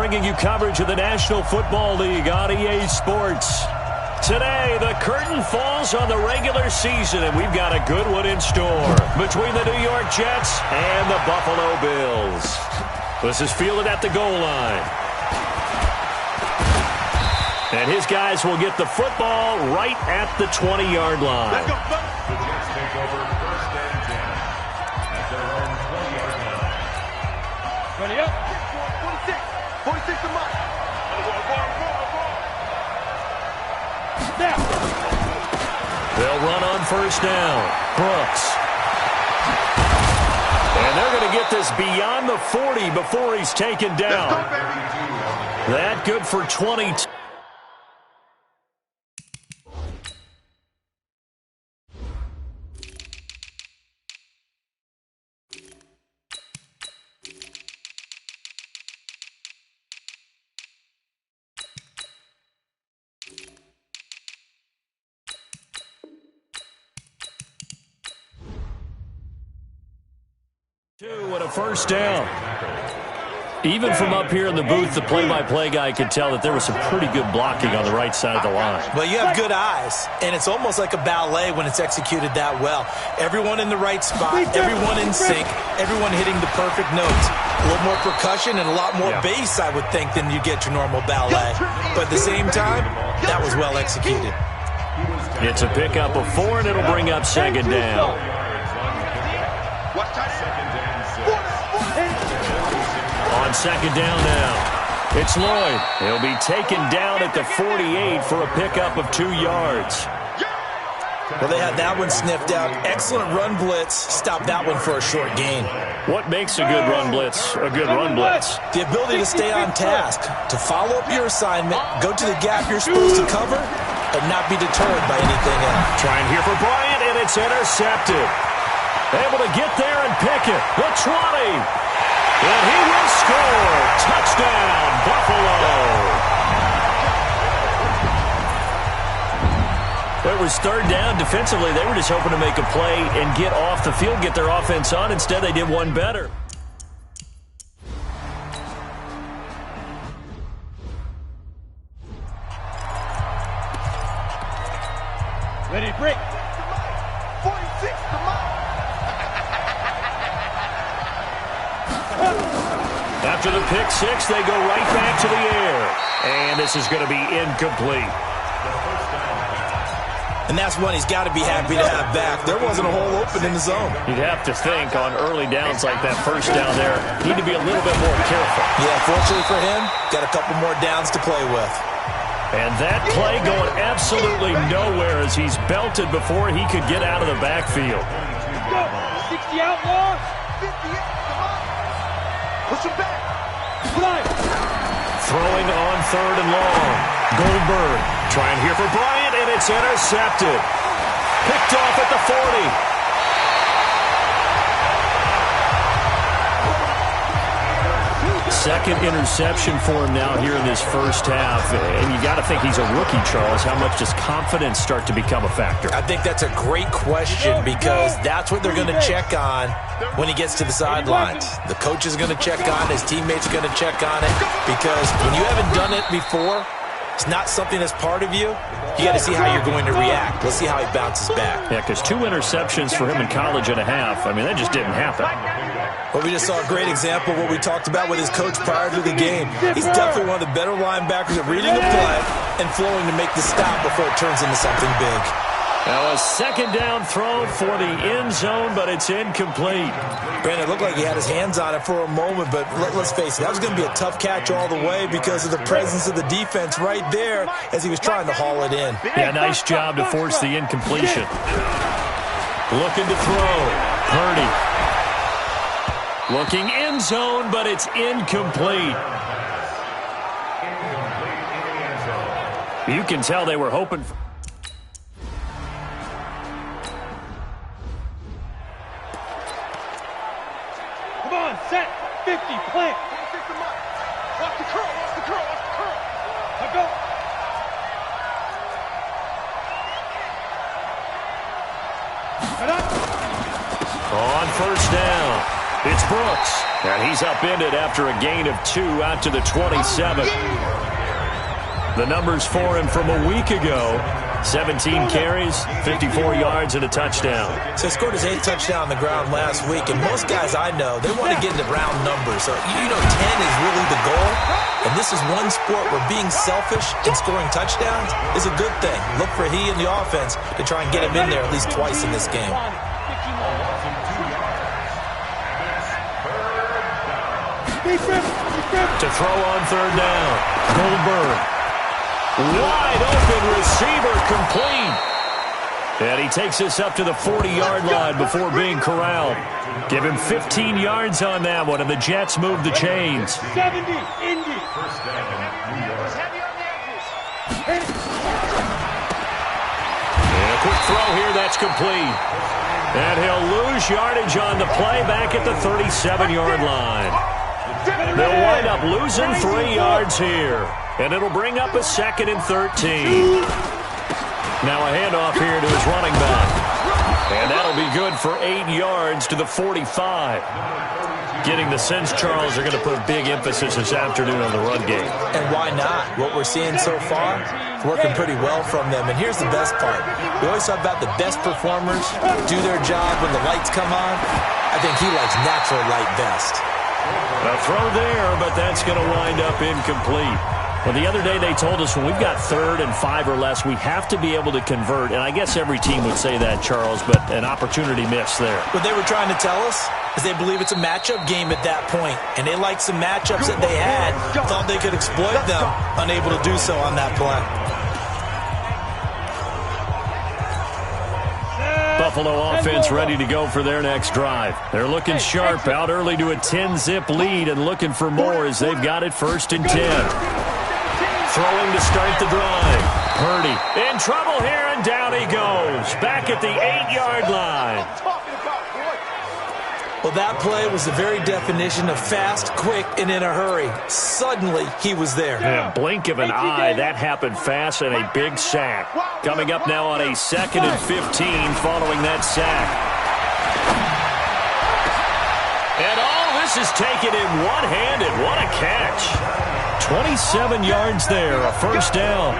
bringing you coverage of the National Football League on EA Sports. Today, the curtain falls on the regular season, and we've got a good one in store between the New York Jets and the Buffalo Bills. This is fielded at the goal line. And his guys will get the football right at the 20-yard line. Let's go. The Jets take over first and 10 at their own 20-yard line. Ready up. 46 a month. Now. They'll run on first down. Brooks. And they're going to get this beyond the 40 before he's taken down. That good for 22. And a first down. Even from up here in the booth, the play-by-play guy could tell that there was some pretty good blocking on the right side of the line. Well, you have good eyes, and it's almost like a ballet when it's executed that well. Everyone in the right spot, everyone in sync, everyone hitting the perfect notes. A little more percussion and a lot more bass, I would think, than you get your normal ballet. But at the same time, that was well executed. It's a pickup of 4, and it'll bring up second down. On second down now, it's Lloyd. He'll be taken down at the 48 for a pickup of 2 yards. Well, they had that one sniffed out. Excellent run blitz. Stopped that one for a short gain. What makes a good run blitz a good run blitz? The ability to stay on task, to follow up your assignment, go to the gap you're supposed to cover, and not be deterred by anything else. Trying here for Bryant, and it's intercepted. Able to get there and pick it. The 20. And he will score. Touchdown, Buffalo. It was third down. Defensively, they were just hoping to make a play and get off the field, get their offense on. Instead, they did one better. Ready to break. 46 a month. After the pick six, they go right back to the air. And this is going to be incomplete. And that's one he's got to be happy to have back. There wasn't a hole open in the zone. You'd have to think on early downs like that first down there, need to be a little bit more careful. Yeah, fortunately for him, got a couple more downs to play with. And that play going absolutely nowhere as he's belted before he could get out of the backfield. Go. 60 outlaws. 58 a month. Push him back. Throwing on third and long. Goldberg trying here for Bryant, and it's intercepted. Picked off at the 40. Second interception for him now here in this first half. And you got to think he's a rookie, Charles. How much does confidence start to become a factor? I think that's a great question because that's what they're going to check on when he gets to the sidelines. The coach is going to check on, his teammates are going to check on it because when you haven't done it before, it's not something that's part of you. You got to see how you're going to react. Let's see how he bounces back. Yeah, because 2 interceptions for him in college and a half. I mean, that just didn't happen. Well, we just saw a great example of what we talked about with his coach prior to the game. He's definitely one of the better linebackers at reading the play and flowing to make the stop before it turns into something big. Now a second down throw for the end zone, but it's incomplete. Brandon, it looked like he had his hands on it for a moment, but let's face it, that was going to be a tough catch all the way because of the presence of the defense right there as he was trying to haul it in. Yeah, nice job to force the incompletion. Looking to throw. Purdy. Looking end zone, but it's incomplete. You can tell they were hoping for. Come on, set. 50, plant. Watch the curl, watch the curl, watch the curl. Now go. On first down, it's Brooks. And he's upended after a gain of 2 out to the 27. The numbers for him from a week ago: 17 carries, 54 yards, and a touchdown. So he scored his 8th touchdown on the ground last week, and most guys I know, they want to get into round numbers. So, 10 is really the goal, and this is one sport where being selfish and scoring touchdowns is a good thing. Look for he and the offense to try and get him in there at least twice in this game. To throw on 3rd down, Goldberg. Wide open receiver, complete. And he takes us up to the 40-yard line before being corralled. Give him 15 yards on that one, and the Jets move the chains. 70, Indy. And a quick throw here, that's complete. And he'll lose yardage on the play back at the 37-yard line. They'll wind up losing 3 yards here. And it'll bring up a 2nd and 13. Now a handoff here to his running back. And that'll be good for 8 yards to the 45. Getting the sense Charles are going to put a big emphasis this afternoon on the run game. And why not? What we're seeing so far, it's working pretty well from them. And here's the best part. We always talk about the best performers do their job when the lights come on. I think he likes natural light best. A throw there, but that's going to wind up incomplete. Well, the other day they told us when we've got 3rd and 5 or less, we have to be able to convert. And I guess every team would say that, Charles, but an opportunity missed there. What they were trying to tell us is they believe it's a matchup game at that point. And they liked some matchups that they had, thought they could exploit them, unable to do so on that play. Buffalo offense ready to go for their next drive. They're looking sharp, out early to a 10-zip lead and looking for more as they've got it 1st and 10. Throwing to start the drive. Purdy in trouble here, and down he goes. Back at the 8-yard line. Well, that play was the very definition of fast, quick, and in a hurry. Suddenly, he was there. Yeah, blink of an eye, that happened fast, and a big sack. Coming up now on a 2nd and 15 following that sack. And all this is taken in one-handed. What a catch. 27 yards there, a 1st down.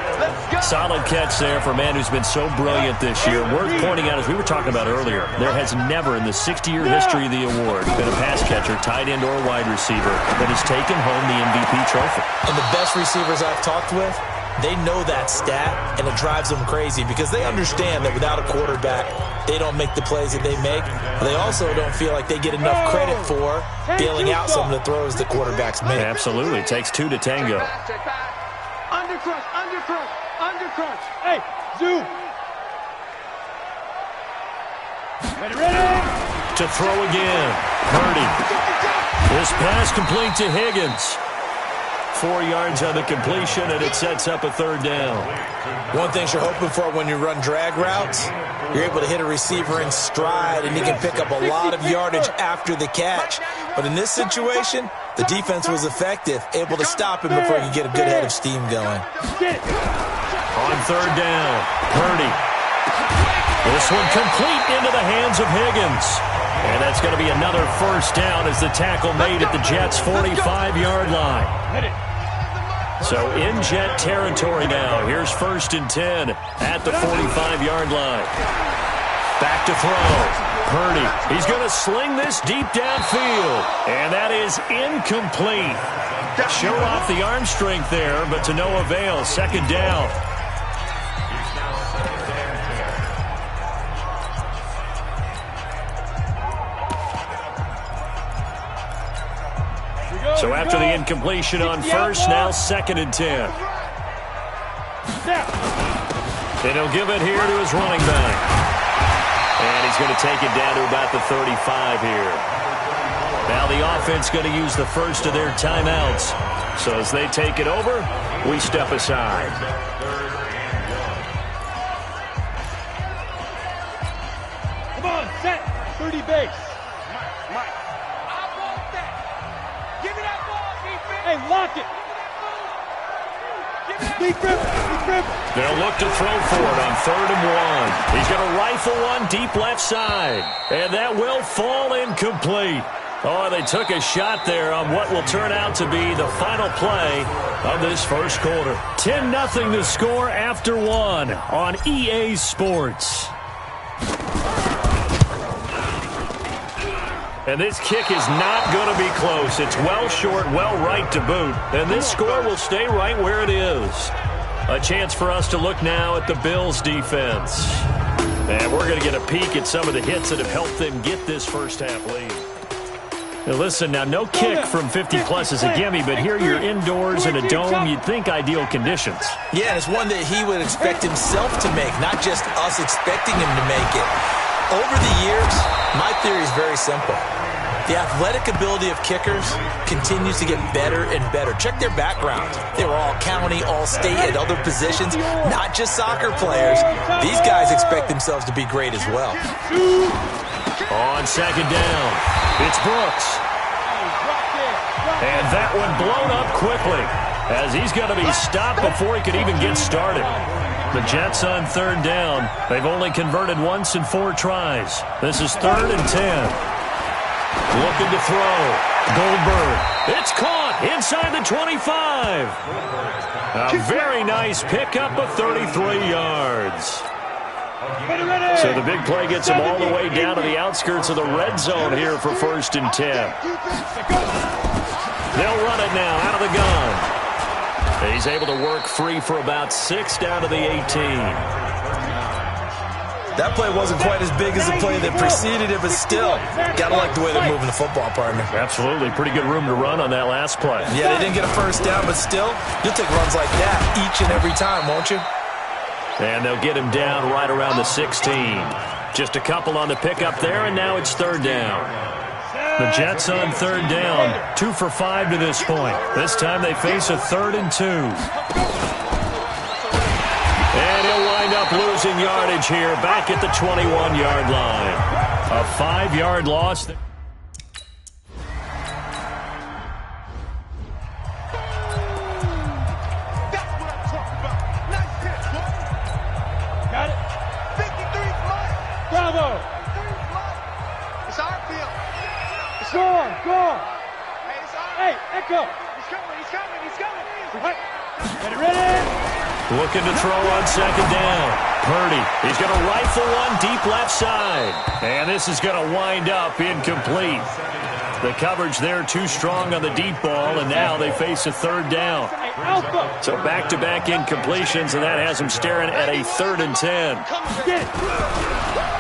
Solid catch there for a man who's been so brilliant this year. Worth pointing out, as we were talking about earlier, there has never in the 60-year history of the award been a pass catcher, tight end, or wide receiver that has taken home the MVP trophy. And the best receivers I've talked with, they know that stat, and it drives them crazy because they understand that without a quarterback, they don't make the plays that they make. But they also don't feel like they get enough credit for bailing out some of the throws the quarterbacks make. Absolutely. It takes 2 to tango. Undercrush, undercrush, undercrush. Hey, zoom. Ready. To throw again. Purdy. This pass complete to Higgins. 4 yards on the completion, and it sets up a 3rd down. One thing you're hoping for when you run drag routes, you're able to hit a receiver in stride, and he can pick up a lot of yardage after the catch. But in this situation, the defense was effective, able to stop him before he could get a good head of steam going. On 3rd down, Purdy. This one complete into the hands of Higgins. And that's going to be another 1st down as the tackle made at the Jets' 45-yard line. So in Jet territory now. Here's 1st and 10 at the 45-yard line. Back to throw. Purdy. He's going to sling this deep downfield. And that is incomplete. Showed off the arm strength there, but to no avail. 2nd down. So after the incompletion on 1st, now 2nd and 10. And he'll give it here to his running back. And he's going to take it down to about the 35 here. Now the offense going to use the first of their timeouts. So as they take it over, we step aside. Come on, set. 30 base. Hey, lock it. Deep rip. They'll look to throw for it on 3rd and 1. He's going to rifle one deep left side. And that will fall incomplete. Oh, they took a shot there on what will turn out to be the final play of this first quarter. 10-0 to score after one on EA Sports. And this kick is not going to be close. It's well short, well right to boot. And this score will stay right where it is. A chance for us to look now at the Bills' defense. And we're going to get a peek at some of the hits that have helped them get this first-half lead. Now listen, now no kick from 50-plus is a gimme, but here you're indoors in a dome. You'd think ideal conditions. Yeah, and it's one that he would expect himself to make, not just us expecting him to make it. Over the years, my theory is very simple. The athletic ability of kickers continues to get better and better. Check their backgrounds. They were all county, all state, at other positions, not just soccer players. These guys expect themselves to be great as well. On second down, it's Brooks. And that one blown up quickly as he's going to be stopped before he could even get started. The Jets on third down. They've only converted once in 4 tries. This is 3rd and 10. Looking to throw. Goldberg. It's caught inside the 25. A very nice pickup of 33 yards. So the big play gets him all the way down to the outskirts of the red zone here for 1st and 10. They'll run it now out of the gun. He's able to work free for about 6 down to the 18. That play wasn't quite as big as the play that preceded it, but still, gotta like the way they're moving the football, partner. Absolutely. Pretty good room to run on that last play. Yeah, they didn't get a first down, but still, you'll take runs like that each and every time, won't you? And they'll get him down right around the 16. Just a couple on the pickup there, and now it's 3rd down. The Jets on 3rd down, 2 for 5 to this point. This time they face a 3rd and 2. And he'll wind up losing yardage here back at the 21-yard line. A 5-yard loss. Got it. 53's mine. Bravo. 53's mine. It's our field. Go on, go on. Hey, Echo. He's coming, he's coming, he's coming. Right. Get ready. Looking to throw on 2nd down. Purdy. He's going to rifle one deep left side. And this is going to wind up incomplete. The coverage there too strong on the deep ball, and now they face a 3rd down. So back-to-back incompletions, and that has him staring at a 3rd and 10.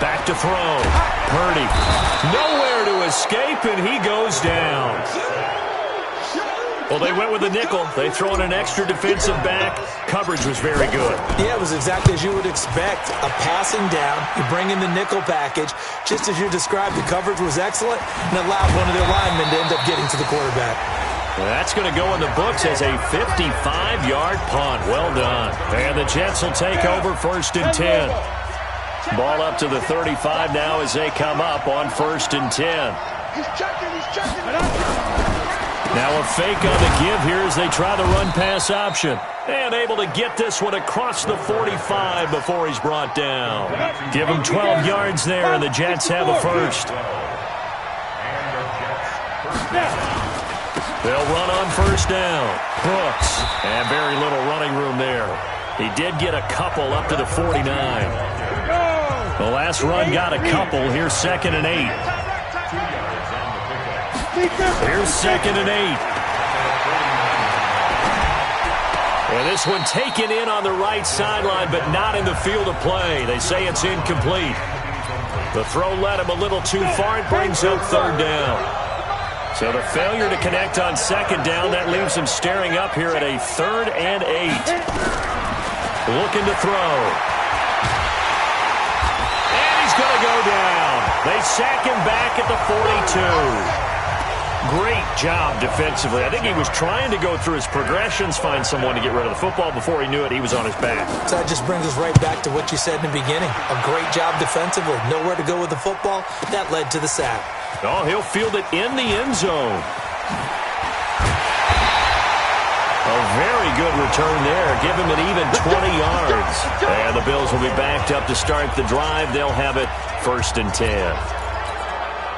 Back to throw. Purdy. Nowhere to escape, and he goes down. Well, they went with the nickel. They throw in an extra defensive back. Coverage was very good. Yeah, it was exactly as you would expect. A passing down. You bring in the nickel package. Just as you described, the coverage was excellent and allowed one of their linemen to end up getting to the quarterback. Well, that's going to go in the books as a 55-yard punt. Well done. And the Jets will take over 1st and 10. Ball up to the 35 now as they come up on 1st and 10. He's checking. Now a fake on the give here as they try the run-pass option. And able to get this one across the 45 before he's brought down. Give him 12 yards there, and the Jets have a first. They'll run on 1st down. Brooks. And very little running room there. He did get a couple up to the 49. The last run got a couple. Here's 2nd and 8. Here's 2nd and 8. And this one taken in on the right sideline, but not in the field of play. They say it's incomplete. The throw led him a little too far. It brings up 3rd down. So the failure to connect on 2nd down, that leaves him staring up here at a 3rd and 8. Looking to throw. And he's going to go down. They sack him back at the 42. Great job defensively. I think he was trying to go through his progressions, find someone to get rid of the football. Before he knew it, he was on his back. So that just brings us right back to what you said in the beginning. A great job defensively. Nowhere to go with the football. That led to the sack. Oh, he'll field it in the end zone. A very good return there. Give him an even 20 yards. And the Bills will be backed up to start the drive. They'll have it 1st and 10.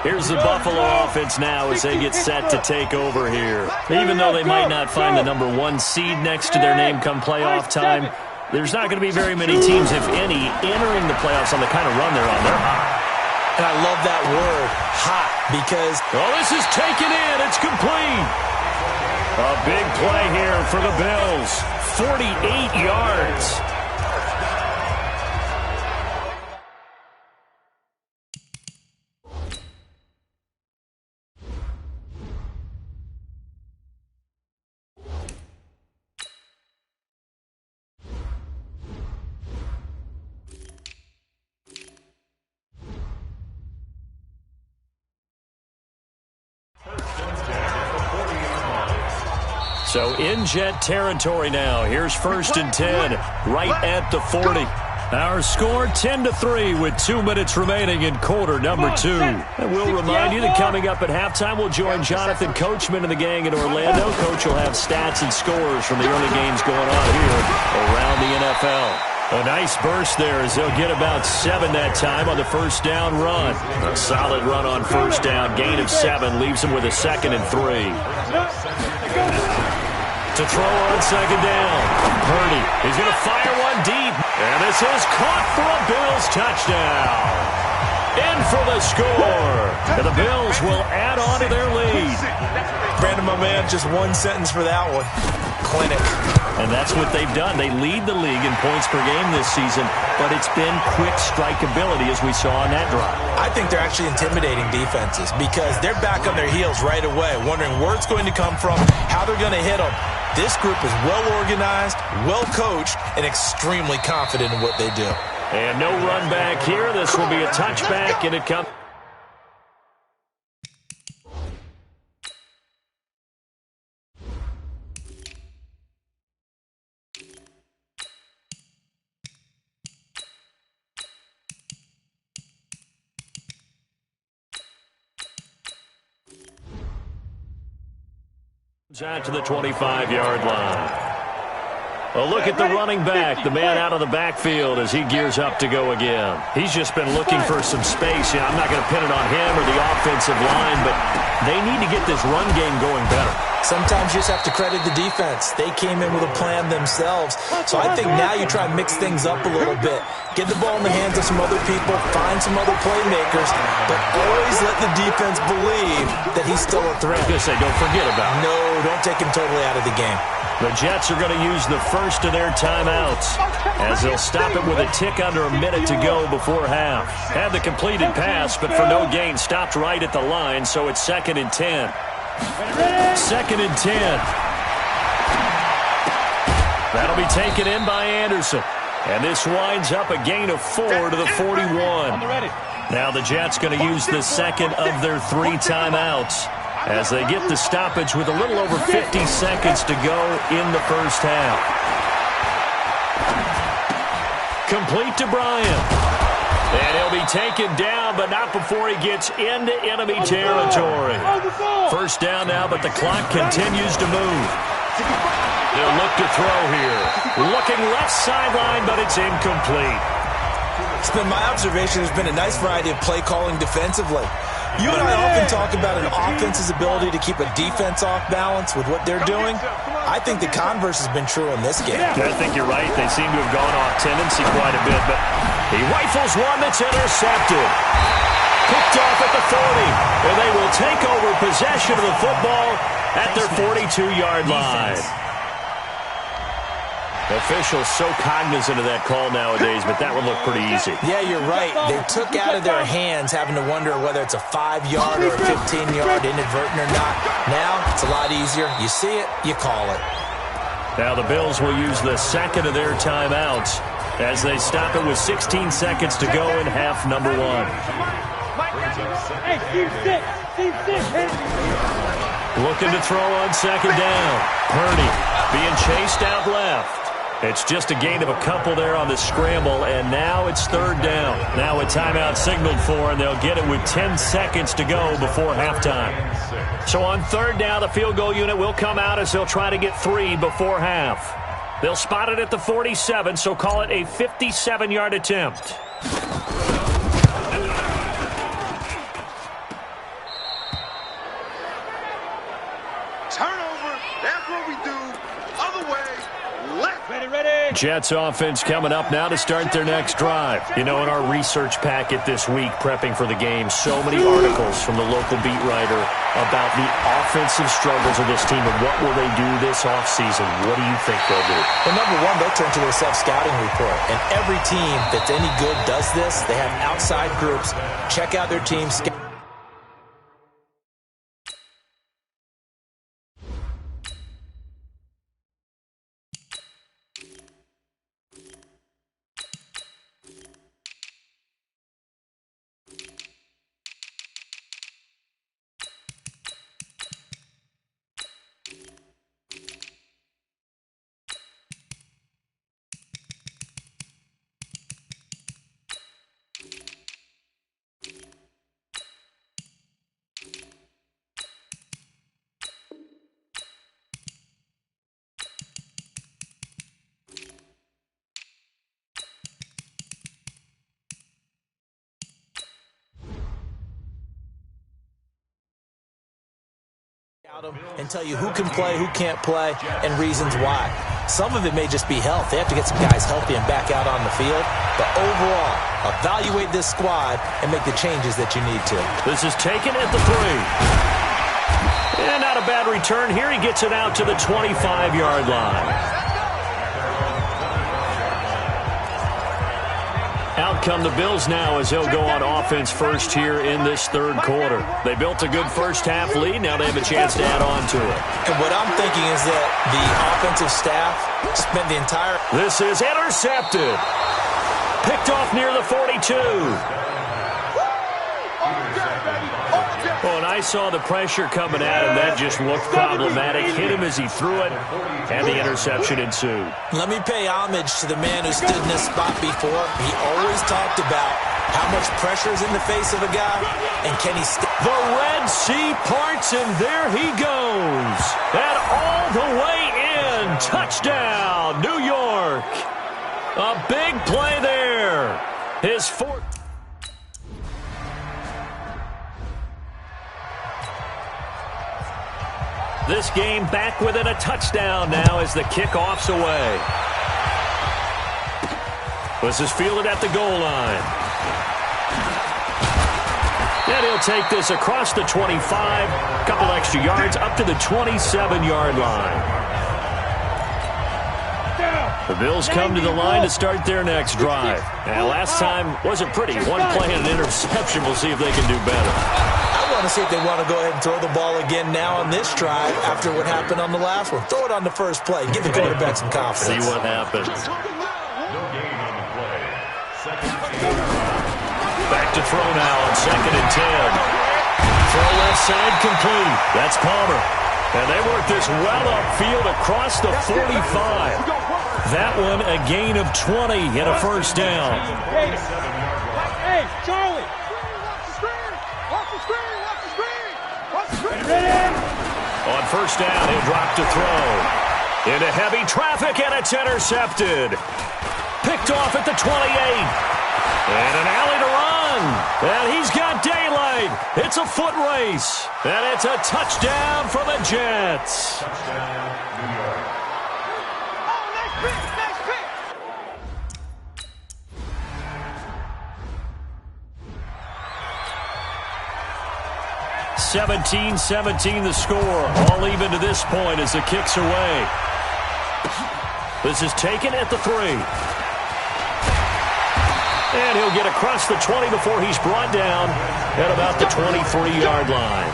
Here's the Buffalo offense now as they get set to take over here. Even though they might not find the number 1 seed next to their name come playoff time, there's not going to be very many teams, if any, entering the playoffs on the kind of run they're on. They're hot. And I love that word, hot, because... Oh, this is taken in. It's complete. A big play here for the Bills. 48 yards. So in Jet territory now. Here's 1st and 10, right at the 40. Our score 10-3 with 2 minutes remaining in quarter number 2. And we'll remind you that coming up at halftime, we'll join Jonathan Coachman and the gang in Orlando. Coach will have stats and scores from the early games going on here around the NFL. A nice burst there as they'll get about 7 that time on the first down run. A solid run on first down. Gain of 7 leaves them with a 2nd and 3. To throw on 2nd down. Purdy, he's going to fire one deep. And this is caught for a Bills touchdown. In for the score. And the Bills will add on to their lead. Brandon, my man, just one sentence for that one. Clinic. And that's what they've done. They lead the league in points per game this season, but it's been quick strikeability as we saw on that drive. I think they're actually intimidating defenses because they're back on their heels right away, wondering where it's going to come from, how they're going to hit them. This group is well organized, well coached, and extremely confident in what they do. And no run back here. This will be a touchback, and it comes. Out to the 25-yard line. A look at the running back, the man out of the backfield as he gears up to go again. He's just been looking for some space. I'm not going to pin it on him or the offensive line, but they need to get this run game going better. Sometimes you just have to credit the defense. They came in with a plan themselves. So I think now you try and mix things up a little bit. Get the ball in the hands of some other people, find some other playmakers, but always let the defense believe that he's still a threat. I was going to say, don't forget about him. No, don't take him totally out of the game. The Jets are going to use the first of their timeouts as they'll stop it with a tick under a minute to go before half. Had the completed pass, but for no gain, stopped right at the line, so it's 2nd and 10. 2nd and 10. That'll be taken in by Anderson. And this winds up a gain of 4 to the 41. Now the Jets going to use the second of their 3 timeouts as they get the stoppage with a little over 50 seconds to go in the first half. Complete to Bryant. And he'll be taken down, but not before he gets into enemy territory. First down now, but the clock continues to move. They'll look to throw here. Looking left sideline, but it's incomplete. It's been my observation there's been a nice variety of play calling defensively. You and I often talk about an offense's ability to keep a defense off balance with what they're doing. I think the converse has been true in this game. I think you're right. They seem to have gone off tendency quite a bit, but he rifles one that's intercepted. Picked off at the 40, and they will take over possession of the football at their 42-yard line. Officials so cognizant of that call nowadays, but that would look pretty easy. Yeah, you're right. They took out of their hands having to wonder whether it's a 5-yard or a 15-yard inadvertent or not. Now, it's a lot easier. You see it, you call it. Now the Bills will use the second of their timeouts as they stop it with 16 seconds to go in half number 1. Looking to throw on second down. Purdy being chased out left. It's just a gain of a couple there on the scramble, and now it's 3rd down. Now a timeout signaled for, and they'll get it with 10 seconds to go before halftime. So on 3rd down, the field goal unit will come out as they'll try to get 3 before half. They'll spot it at the 47, so call it a 57-yard attempt. Jets offense coming up now to start their next drive. You know, in our research packet this week, prepping for the game, so many articles from the local beat writer about the offensive struggles of this team and what will they do this offseason. What do you think they'll do? Well, number one, they'll turn to their self-scouting report. And every team that's any good does this. They have outside groups. Check out their team. And tell you who can play, who can't play, and reasons why. Some of it may just be health. They have to get some guys healthy and back out on the field. But overall, evaluate this squad and make the changes that you need to. This is taken at the 3. And not a bad return here. He gets it out to the 25-yard line. Out come the Bills now as he'll go on offense first here in this third quarter. They built a good first-half lead. Now they have a chance to add on to it. And what I'm thinking is that the offensive staff spent the entire... This is intercepted. Picked off near the 42. Well, and I saw the pressure coming at him. That just looked problematic. Hit him as he threw it, and the interception ensued. Let me pay homage to the man who stood in this spot before. He always talked about how much pressure is in the face of a guy, and can he stay. The Red Sea parts, and there he goes. And all the way in. Touchdown, New York. A big play there. His fourth. This game back within a touchdown now as the kickoff's away. This is fielded at the goal line. And he'll take this across the 25, couple extra yards up to the 27-yard line. The Bills come to the line to start their next drive. And last time wasn't pretty. One play and an interception. We'll see if they can do better. I want to see if they want to go ahead and throw the ball again now on this drive after what happened on the last one. Throw it on the first play. Give the quarterback some confidence. See what happens. No gain on the play. Back to throw now on 2nd and 10. Throw left side complete. That's Palmer. And they work this well upfield across the 45. That one a gain of 20 and a first down. Hey, Charlie. On first down, he'll drop to throw. Into heavy traffic, and it's intercepted. Picked off at the 28. And an alley to run. And he's got daylight. It's a foot race. And it's a touchdown for the Jets. Touchdown, New York. Oh, nice pick, nice pick. 17-17 the score. All even to this point as the kick's away. This is taken at the 3. And he'll get across the 20 before he's brought down at about the 23-yard line.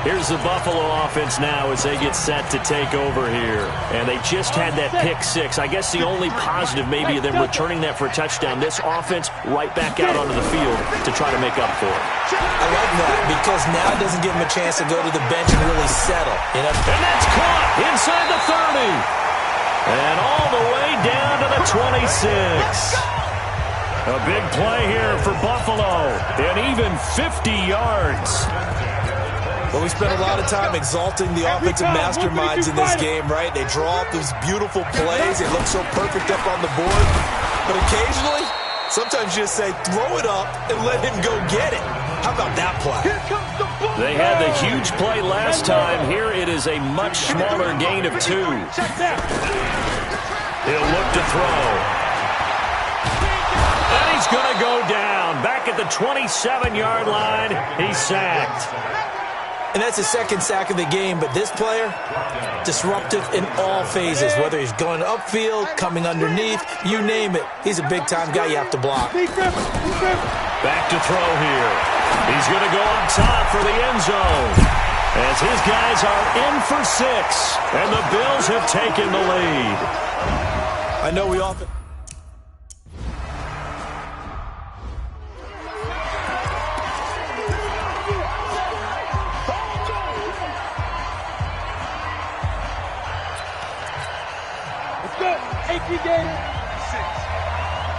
Here's the Buffalo offense now as they get set to take over here. And they just had that pick 6. I guess the only positive maybe of them returning that for a touchdown. This offense right back out onto the field to try to make up for it. I like that because now it doesn't give them a chance to go to the bench and really settle. You know? And that's caught inside the 30. And all the way down to the 26. A big play here for Buffalo. And even 50 yards. Well, we spent a lot of time exalting the offensive masterminds in this game, right? They draw up these beautiful plays. They look so perfect up on the board. But occasionally, sometimes you just say, throw it up and let him go get it. How about that play? Here comes the ball. They had the huge play last time. Here it is a much smaller gain of 2. He'll look to throw. And he's going to go down. Back at the 27-yard line, he's sacked. And that's his second sack of the game, but this player, disruptive in all phases, whether he's going upfield, coming underneath, you name it. He's a big-time guy you have to block. Back to throw here. He's going to go up top for the end zone as his guys are in for 6, and the Bills have taken the lead. I know we often...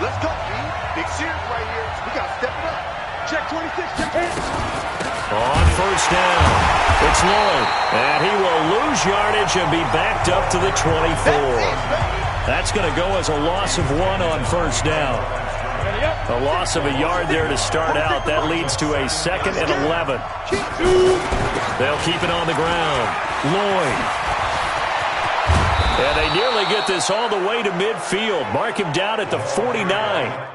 Let's go, B. Big series right here. We got to step it up. Check 26, check 10. On first down, it's Lloyd. And he will lose yardage and be backed up to the 24. That's going to go as a loss of 1 on first down. A loss of a yard there to start out. That leads to a 2nd and 11. They'll keep it on the ground. Lloyd. And they nearly get this all the way to midfield. Mark him down at the 49.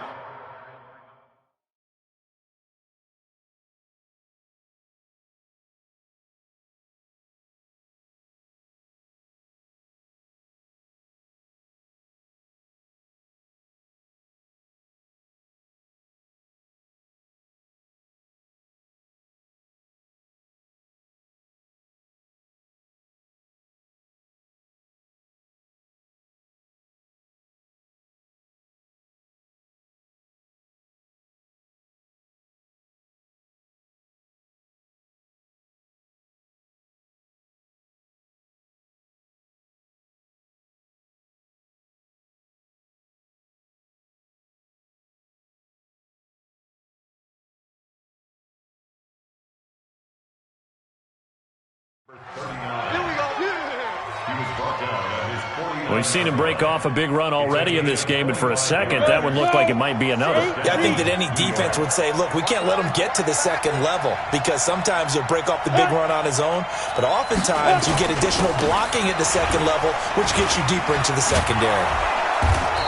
We've seen him break off a big run already in this game, and for a second, that one looked like it might be another. Yeah, I think that any defense would say, look, we can't let him get to the second level, because sometimes he'll break off the big run on his own, but oftentimes you get additional blocking at the second level, which gets you deeper into the secondary.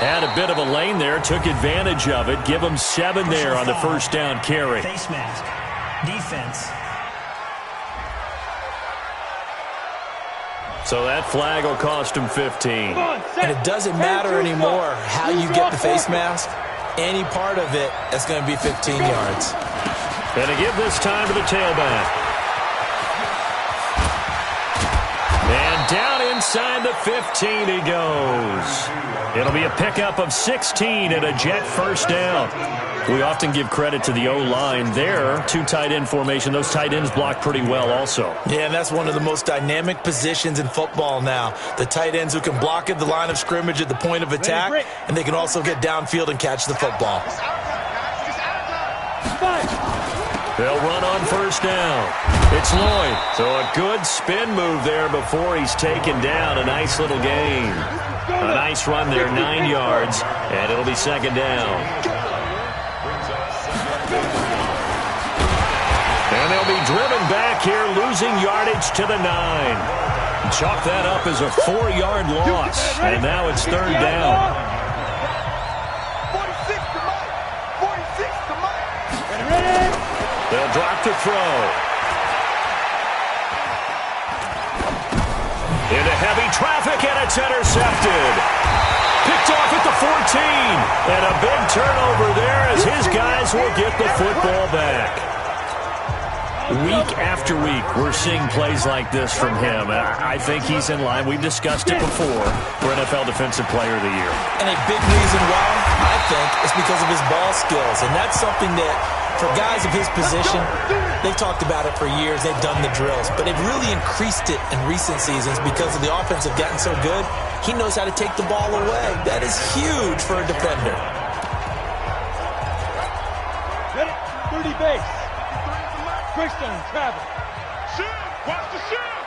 Had a bit of a lane there, took advantage of it. Give him 7 there on the first down carry. Face mask. Defense. So that flag will cost him 15. And it doesn't matter anymore how you get the face mask. Any part of it, that's going to be 15 yards. And to give this time to the tailback. And down inside the 15 he goes. It'll be a pickup of 16 and a Jet first down. We often give credit to the O-line there. 2 tight end formation. Those tight ends block pretty well also. Yeah, and that's one of the most dynamic positions in football now. The tight ends who can block at the line of scrimmage at the point of attack, and they can also get downfield and catch the football. They'll run on first down. It's Lloyd. So a good spin move there before he's taken down. A nice little gain. A nice run there, 9 yards, and it'll be second down. And they'll be driven back here, losing yardage to the 9. Chalk that up as a 4-yard loss, and now it's third down. 46 to Mike. 46 to Mike. They'll drop to throw. Into heavy traffic, and it's intercepted. Picked off at the 14. And a big turnover there as his guys will get the football back. Week after week, we're seeing plays like this from him. I think he's in line. We've discussed it before for NFL Defensive Player of the Year. And a big reason why, I think, is because of his ball skills. And that's something that, for guys of his position, they've talked about it for years. They've done the drills. But they've really increased it in recent seasons because of the offense have gotten so good. He knows how to take the ball away. That is huge for a defender. 30 base. Christian travel. Shoot! Watch the shoot!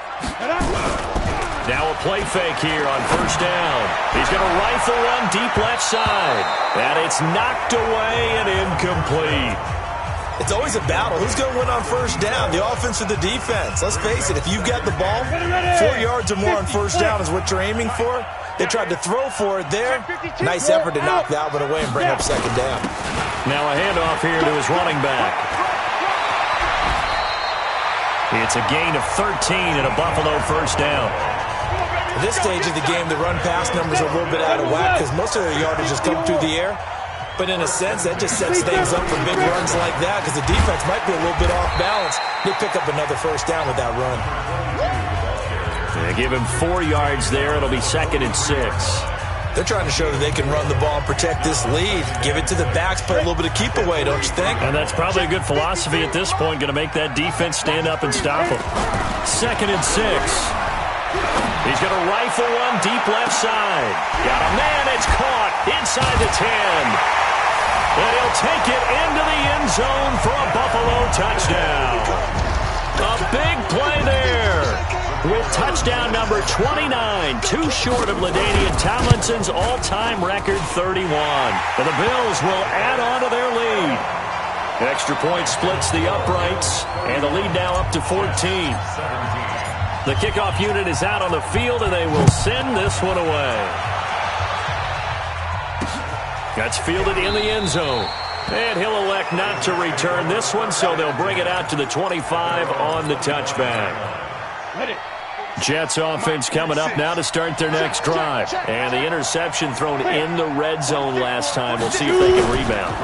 Now a play fake here on first down. He's going to rifle one deep left side. And it's knocked away and incomplete. It's always a battle. Who's going to win on first down, the offense or the defense? Let's face it, if you've got the ball, 4 yards or more on first down is what you're aiming for. They tried to throw for it there. Nice effort to knock that one away and bring up second down. Now a handoff here to his running back. It's a gain of 13 and a Buffalo first down. At this stage of the game, the run-pass numbers are a little bit out of whack because most of their yardage has come through the air. But in a sense, that just sets things up for big runs like that because the defense might be a little bit off balance. They pick up another first down with that run. They give him 4 yards there. It'll be 2nd and 6. They're trying to show that they can run the ball and protect this lead. Give it to the backs, play a little bit of keep away, don't you think? And that's probably a good philosophy at this point, going to make that defense stand up and stop him. 2nd and 6. He's going to rifle one deep left side. Got a man, it's caught inside the 10. And he'll take it into the end zone for a Buffalo touchdown. A big play there with touchdown number 29, too short of LaDainian Tomlinson's all-time record 31. And the Bills will add on to their lead. Extra point splits the uprights, and the lead now up to 14. The kickoff unit is out on the field, and they will send this one away. That's fielded in the end zone. And he'll elect not to return this one, so they'll bring it out to the 25 on the touchback. Jets offense coming up now to start their next drive. And the interception thrown in the red zone last time. We'll see if they can rebound.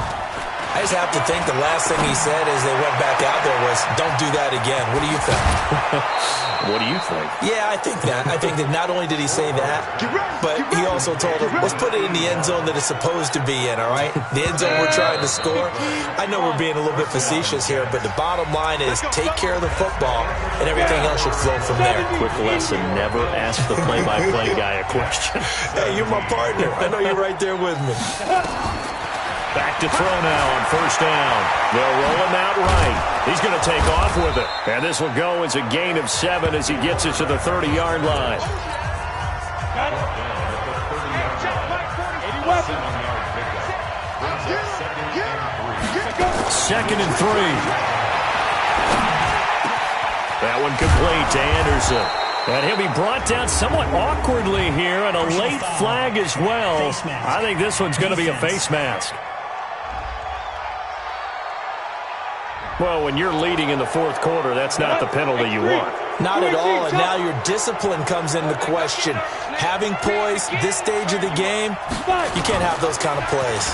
I just have to think the last thing he said as they went back out there was, don't do that again. What do you think? What do you think? Yeah, I think that. I think that not only did he say that, but he also told him, let's put it in the end zone that it's supposed to be in, all right? The end zone we're trying to score. I know we're being a little bit facetious here, but the bottom line is take care of the football, and everything else should flow from there. Quick lesson, never ask the play-by-play guy a question. Hey, you're my partner. I know you're right there with me. Back to throw now on first down. They'll roll him out right. He's going to take off with it. And this will go as a gain of 7 as he gets it to the 30-yard line. Second and 3. That one complete to Anderson. And he'll be brought down somewhat awkwardly here, and a late flag as well. I think this one's going to be a face mask. Well, when you're leading in the fourth quarter, that's not the penalty you want. Not at all, and now your discipline comes into question. Having poise this stage of the game, you can't have those kind of plays.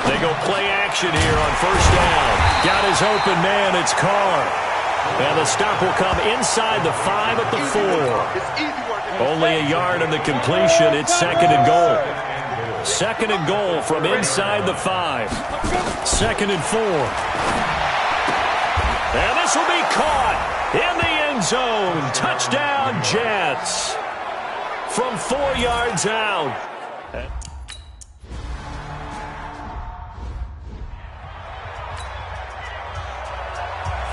They go play action here on first down. Got his open man, it's Carr. And the stop will come inside the 5 at the 4. Only a yard on the completion. It's 2nd and goal. 2nd and goal from inside the 5. 2nd and 4. And this will be caught in the end zone. Touchdown, Jets. From 4 yards out.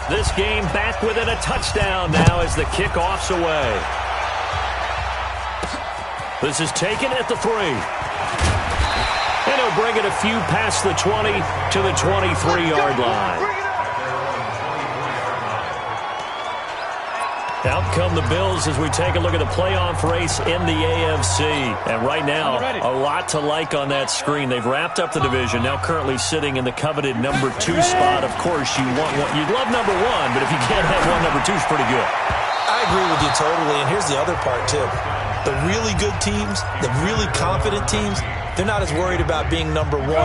This game back within a touchdown now as the kickoff's away. This is taken at the 3. And he'll bring it a few past the 20 to the 23-yard line. Out come the Bills as we take a look at the playoff race in the AFC. And right now, a lot to like on that screen. They've wrapped up the division, now currently sitting in the coveted number 2 spot. Of course, you'd love number 1, but if you can't have one, number 2 is pretty good. I agree with you totally, and here's the other part, too. The really good teams, the really confident teams, they're not as worried about being number 1. 2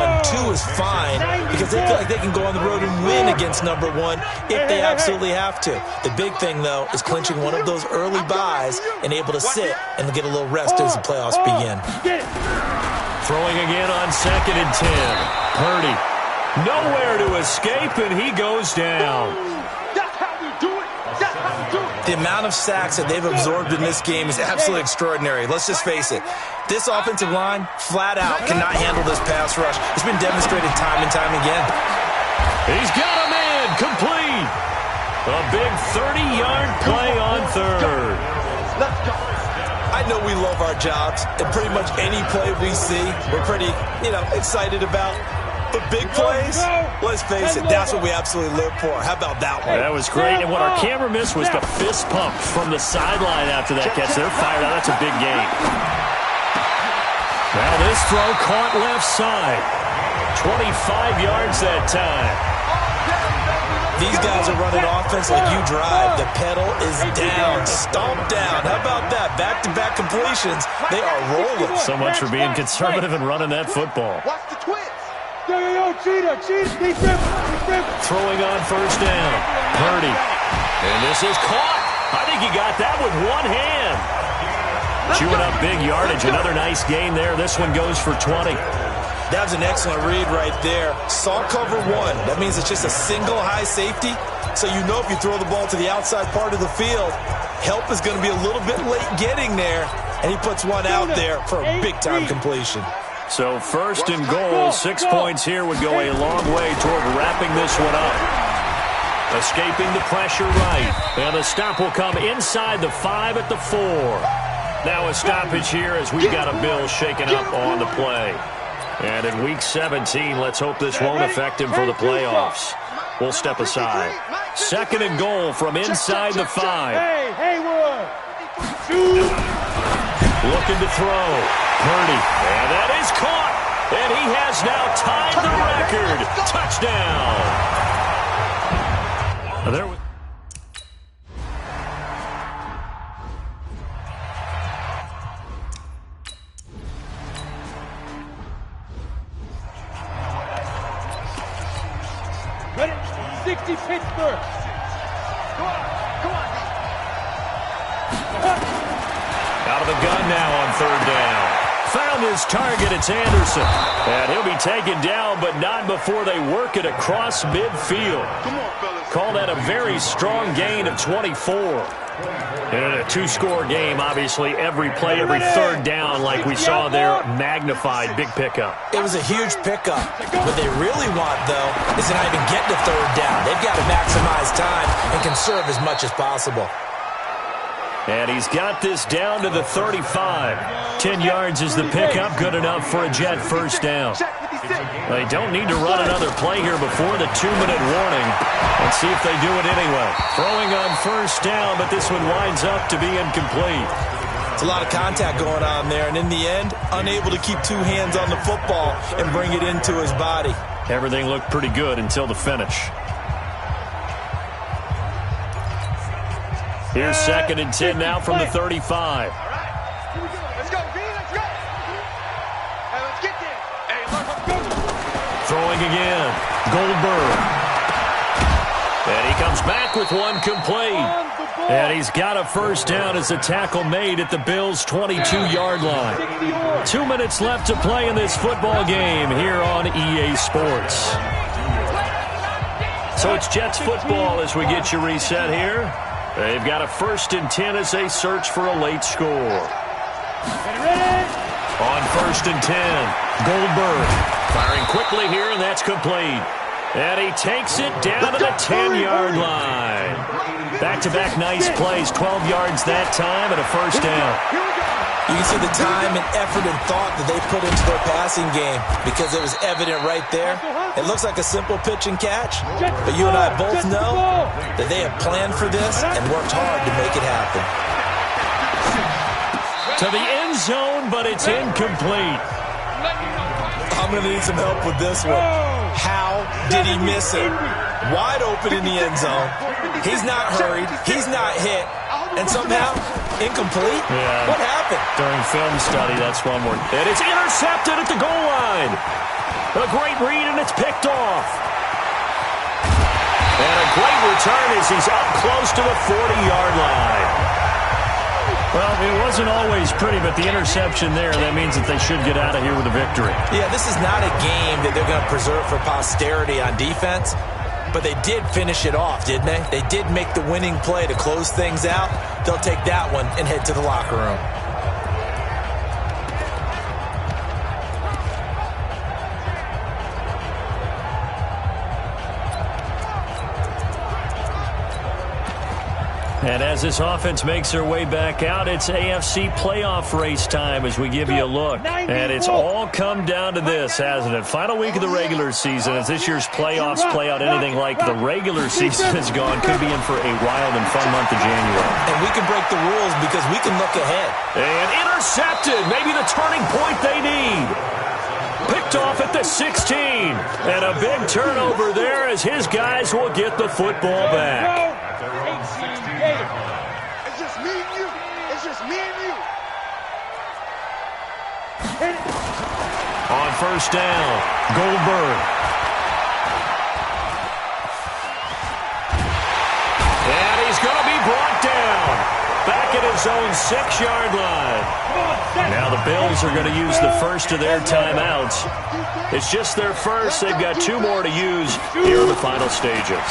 is fine because they feel like they can go on the road and win against number 1 if they absolutely have to. The big thing, though, is clinching one of those early buys and able to sit and get a little rest as the playoffs begin. Throwing again on 2nd and 10. Purdy, nowhere to escape, and he goes down. The amount of sacks that they've absorbed in this game is absolutely extraordinary. Let's just face it. This offensive line, flat out, cannot handle this pass rush. It's been demonstrated time and time again. He's got a man complete. A big 30-yard play on 3rd. I know we love our jobs, and pretty much any play we see, we're pretty, excited about. But big plays, let's face it, that's what we absolutely live for. How about that one? That was great. And what our camera missed was the fist pump from the sideline after that catch. They're fired out. That's a big gain. Now this throw caught left side. 25 yards that time. These guys are running offense like you drive. The pedal is down, stomped down. How about that? Back-to-back completions. They are rolling. So much for being conservative and running that football. Watch the twist. Yo, cheetah, keep him. Throwing on first down. Purdy. And this is caught. I think he got that with one hand. Chewing up big yardage. Another nice gain there. This one goes for 20. That was an excellent read right there. Saw cover one. That means it's just a single high safety. So you know if you throw the ball to the outside part of the field, help is going to be a little bit late getting there. And he puts one out there for a big-time completion. So first and goal, 6 points here would go a long way toward wrapping this one up. Escaping the pressure right. And the stop will come inside the 5 at the 4. Now a stoppage here as we've got a Bill shaken up on the play. And in Week 17, let's hope this won't affect him for the playoffs. We'll step aside. Second and goal from inside the 5. Hey, Haywood. Looking to throw. Purdy. And that is caught. And he has now tied the record. Touchdown. There was Ready? 60 Pittsburgh. Come on. out of the gun now on third down. Found his target. It's Anderson. And he'll be taken down, but not before they work it across midfield. Come on, fellas. Call that a very strong gain of 24. And a two-score game, obviously, every play, every third down, like we saw there, magnified, big pickup. It was a huge pickup. What they really want, though, is to not even get to third down. They've got to maximize time and conserve as much as possible. And he's got this down to the 35. 10 yards is the pickup, good enough for a Jet first down. They don't need to run another play here before the 2-minute warning. Let's see if they do it anyway. Throwing on first down, but this one winds up to be incomplete. It's a lot of contact going on there, and in the end, unable to keep two hands on the football and bring it into his body. Everything looked pretty good until the finish. Here's second and 10 now from the 35. All right. Here we go. Let's go, B. Let's go. Hey, let's get there. Hey, let's go. Throwing again. Goldberg. And he comes back with one complete. And he's got a first down as the tackle made at the Bills' 22-yard line. 2 minutes left to play in this football game here on EA Sports. So it's Jets football as we get you reset here. They've got a first and 10 as they search for a late score. On first and 10, Goldberg firing quickly here, and that's complete. And he takes it down to the 10-yard line. Back-to-back nice plays, 12 yards that time and a first down. You can see the time and effort and thought that they put into their passing game because it was evident right there. It looks like a simple pitch and catch, but you and I both know that they have planned for this and worked hard to make it happen. To the end zone, but it's incomplete. I'm going to need some help with this one. How did he miss it? Wide open in the end zone. He's not hurried. He's not hit. And somehow, incomplete? Yeah. What happened? During film study, that's one word. And it's intercepted at the goal line. A great read, and it's picked off. And a great return as he's up close to the 40-yard line. Well, it wasn't always pretty, but the interception there, that means that they should get out of here with a victory. Yeah, this is not a game that they're going to preserve for posterity on defense, but they did finish it off, didn't they? They did make the winning play to close things out. They'll take that one and head to the locker room. And as this offense makes their way back out, it's AFC playoff race time as we give you a look. And it's all come down to this, hasn't it? Final week of the regular season. As this year's playoffs play out anything like the regular season has gone, could be in for a wild and fun month of January. And we can break the rules because we can look ahead. And intercepted. Maybe the turning point they need. Picked off at the 16. And a big turnover there as his guys will get the football back. It's just me and you. It's just me and you. On first down, Goldberg. And he's going to be brought down. Back at his own 6-yard line. Now the Bills are going to use the first of their timeouts. It's just their first. They've got 2 more to use here in the final stages.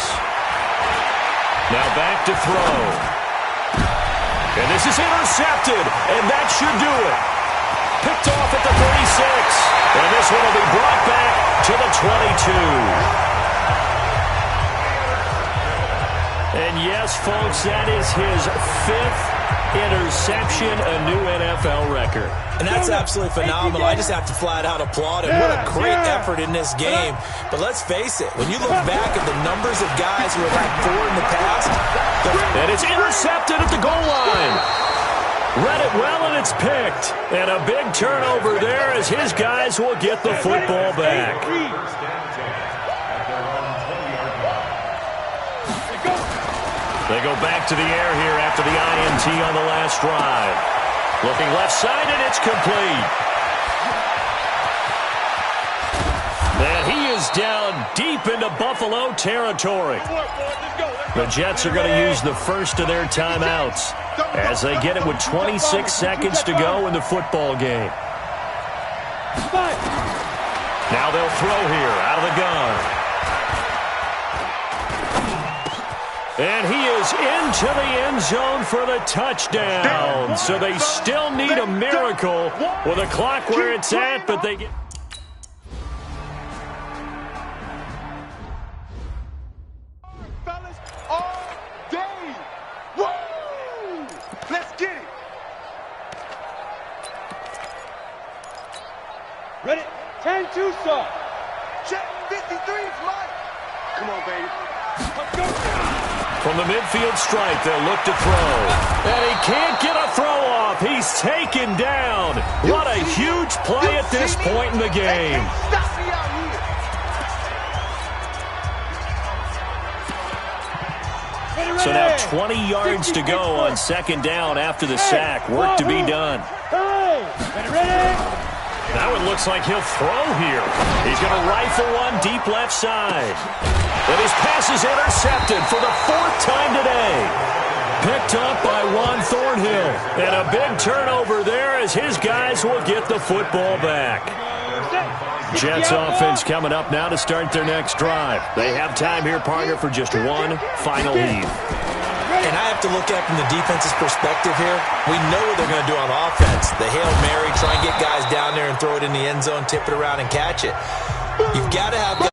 Now back to throw. And this is intercepted, and that should do it. Picked off at the 36. And this one will be brought back to the 22. And yes, folks, that is his 5th interception, a new NFL record. And that's absolutely phenomenal. I just have to flat out applaud him. What a great effort in this game. But let's face it, when you look back at the numbers of guys who have had 4 in the past. And it's intercepted at the goal line. Read it well, and it's picked. And a big turnover there as his guys will get the football back. They go back to the air here after the INT on the last drive. Looking left side, and it's complete. And he is down deep into Buffalo territory. The Jets are going to use the first of their timeouts as they get it with 26 seconds to go in the football game. Now they'll throw here out of the gun. And he is into the end zone for the touchdown. So they still need a miracle with the clock where it's at, but they get... Fellas, all day. Woo! Let's get it. Ready? 10-2, sir. Check 53's mine. Come on, baby. Let's go. From the midfield stripe, they'll look to throw. And he can't get a throw off. He's taken down. What a huge play at this point in the game. Stop me out here. So now 20 yards to go on second down after the sack. Work to be done. Now it looks like he'll throw here. He's going to rifle one deep left side. And his pass is intercepted for the 4th time today. Picked up by Juan Thornhill. And a big turnover there as his guys will get the football back. Jets offense coming up now to start their next drive. They have time here, partner, for just one final heave. And I have to look at it from the defense's perspective here. We know what they're going to do on offense. The Hail Mary, try and get guys down there and throw it in the end zone, tip it around and catch it. You've got to have